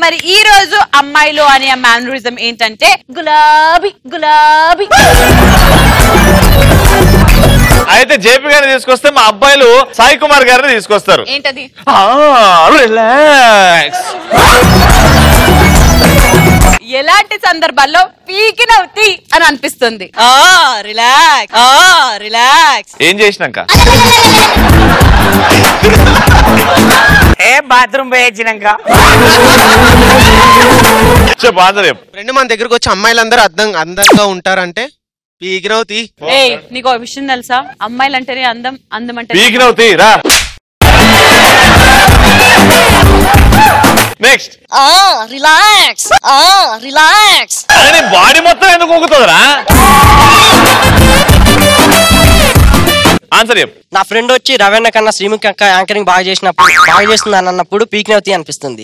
మరి ఈ రోజు అమ్మాయిలు అనే మ్యానరిజం ఏంటంటే గులాబీ గులాబీ. అయితే జేపీ గారిని తీసుకొస్తే మా అబ్బాయిలు సాయి కుమార్ గారిని తీసుకొస్తారు. ఏంటది? రిలాక్స్. ఎలాంటి సందర్భాల్లో పీకినవుతి అని అనిపిస్తుంది? Relax relax. ఏం చేసినాక? బాత్రూమ్ పోయించినాక. చెప్పు ఆన్సర్ చెప్పు. ఫ్రెండ్ మన దగ్గరకు వచ్చి అమ్మాయిలందరూ అందంగా ఉంటారంటే పీకినవుతి. నీకు ఒక విషయం తెలుసా? అమ్మాయిలు అంటేనే అందం, అందం అంటే పీకినవుతి. రా నెక్స్ట్. Relax relax. అరే బాడీ మొత్తం ఎందుకు ఊగుతుందిరా? ఆన్సర్ చెప్పు. నా ఫ్రెండ్ వచ్చి రవీణ కన్నా శ్రీముఖి అక్క యాంకరింగ్ బాగా చేస్తుంది అని అన్నప్పుడు పీకినవుతి అనిపిస్తుంది.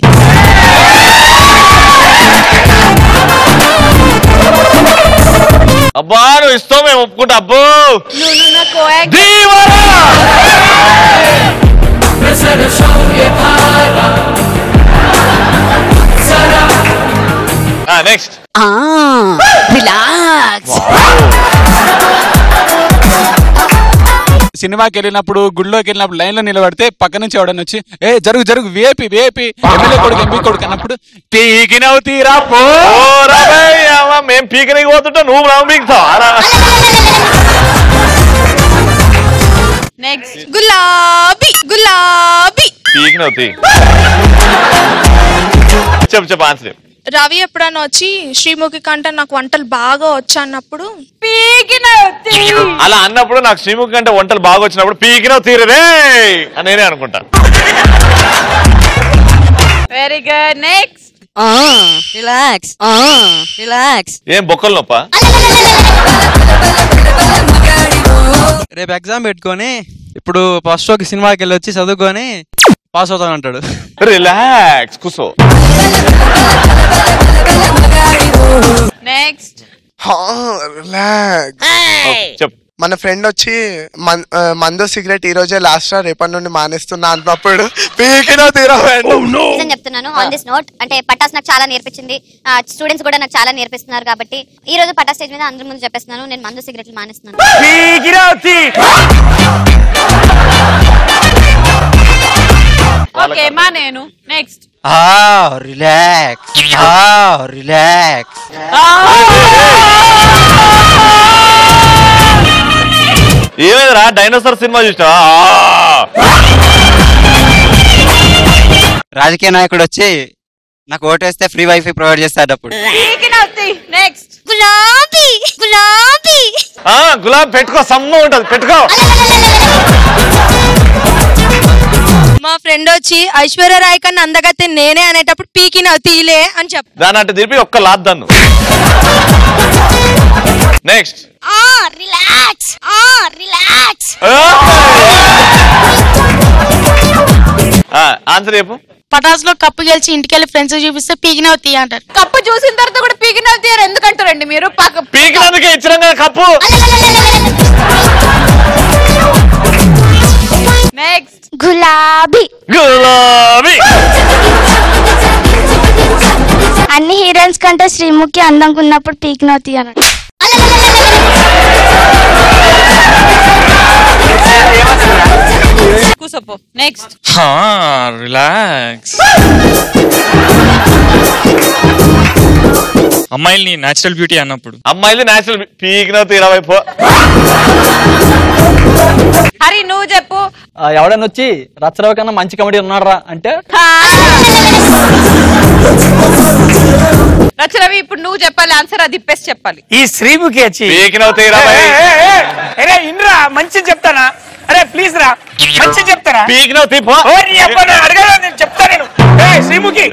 అబ్బా నువ్వు ఇస్తావు మేము ఒప్పుకుంటా. అబ్బో నెక్స్ట్. రిలాక్స్. సినిమాకి వెళ్ళినప్పుడు గుడిలోకి వెళ్ళినప్పుడు లైన్ లో నిలబడితే పక్క నుంచి ఎవడని వచ్చి జరుగు జరుగు వేపి వేపి ఎమ్మెల్యే కొడుకు ఎంపీ కొడుకు అన్నప్పుడు పీకినవుతీరా పో. మేము పీకనికి పోతుంటా నువ్వు రావు పీకుతావు. నెక్స్ట్. గులాబీ గులాబీ. పీకినవుతి. చెప్పు చెప్పు ఆన్సర్ చెప్పు. రవి ఎప్పుడన్నా వచ్చి శ్రీముఖి కంటే నాకు వంటలు బాగా వచ్చా అన్నప్పుడు పీకినవుతి. అలా అన్నప్పుడు నాకు శ్రీముఖి కంటే వంటలు బాగా వచ్చినప్పుడు పీకినవు తీరదే అని నేనే అనుకుంటా. Very good. Next. Relax relax. ఏం బొక్కలు నొప్ప? రేపు ఎగ్జామ్ పెట్టుకొని ఇప్పుడు ఫస్ట్ షోకి సినిమాకి వెళ్ళి వచ్చి చదువుకొని పాస్ అవుతాను అంటాడు. రిలాక్స్ కూసో. నెక్స్ట్. రిలాక్స్. చెప్పు. మన ఫ్రెండ్ వచ్చి మందు సిగరెట్ ఈ రోజే లాస్ట్ రేపటి నుండి మానేస్తున్నా అన్నప్పుడు పీకినవు తీరా. చెప్తున్నాను ఆన్ దిస్ నోట్. అంటే పటాస్ నాకు చాలా నేర్పించింది, స్టూడెంట్స్ కూడా నాకు చాలా నేర్పిస్తున్నారు కాబట్టి ఈ రోజు పటాస్ స్టేజ్ మీద అందరి ముందు చెప్పేస్తున్నాను, నేను మందు సిగరెట్లు మానేస్తున్నాను. ఓకే మా నేను. నెక్స్ట్. Relax relax. ఏమైందిరా డైనోసార్ సినిమా చూసినా? రాజకీయ నాయకుడు వచ్చి నాకు ఓటేస్తే ఫ్రీ వైఫై ప్రొవైడ్ చేస్తాడు అప్పుడు. నెక్స్ట్. గులాబీ గులాబీ. గులాబీ పెట్టుకో, సమ్మ ఉంటది పెట్టుకో. మా ఫ్రెండ్ వచ్చి ఐశ్వర్య రాయ్ కన్నా అందగతే నేనే అనేటప్పుడు పీకినవు తీలే అని చెప్పు. దాని అంటే తిరిపి ఒక్క లాద్దాను. నెక్స్ట్. Relax relax. ఆన్సర్ చెప్పు. పటాస్ లో కప్పు గెలిచి ఇంటికెళ్ళి ఫ్రెండ్స్ చూపిస్తే పీకినవు తీ అంటారు. కప్పు చూసిన తర్వాత కూడా పీకినవుతి అని ఎందుకంటారండి మీరు? పీకినందుకే ఇచ్చినాం కదా కప్పు. నెక్స్ట్. గులాబీ గులాబీ. అన్ని హీరోయిన్స్ కంటే శ్రీముఖి అందంగా ఉన్నప్పుడు పీకినవుతి అన్నట్టు. కూసపో. నెక్స్ట్. రిలాక్స్. అమ్మాయిల్ని నేచురల్ బ్యూటీ అన్నప్పుడు. అమ్మాయిలు నేచురల్ పీకినవు తీరవైపో. హరి నువ్వు చెప్పు. ఎవడన్నా వచ్చి రచ్చరావు కన్నా మంచి కమెడీ ఉన్నారా అంటే రచరవి ఇప్పుడు నువ్వు చెప్పాలి ఆన్సర్, అది ఇప్పేసి చెప్పాలి. ఈ శ్రీముఖి వచ్చి పీకినవు తీరవై. ఇన్రా మంచి చెప్తానా? అరే ప్లీజ్ రా మంచి చెప్తారా? పీకినవు తీపో. అడగరా నేను చెప్తా. నేను శ్రీముఖి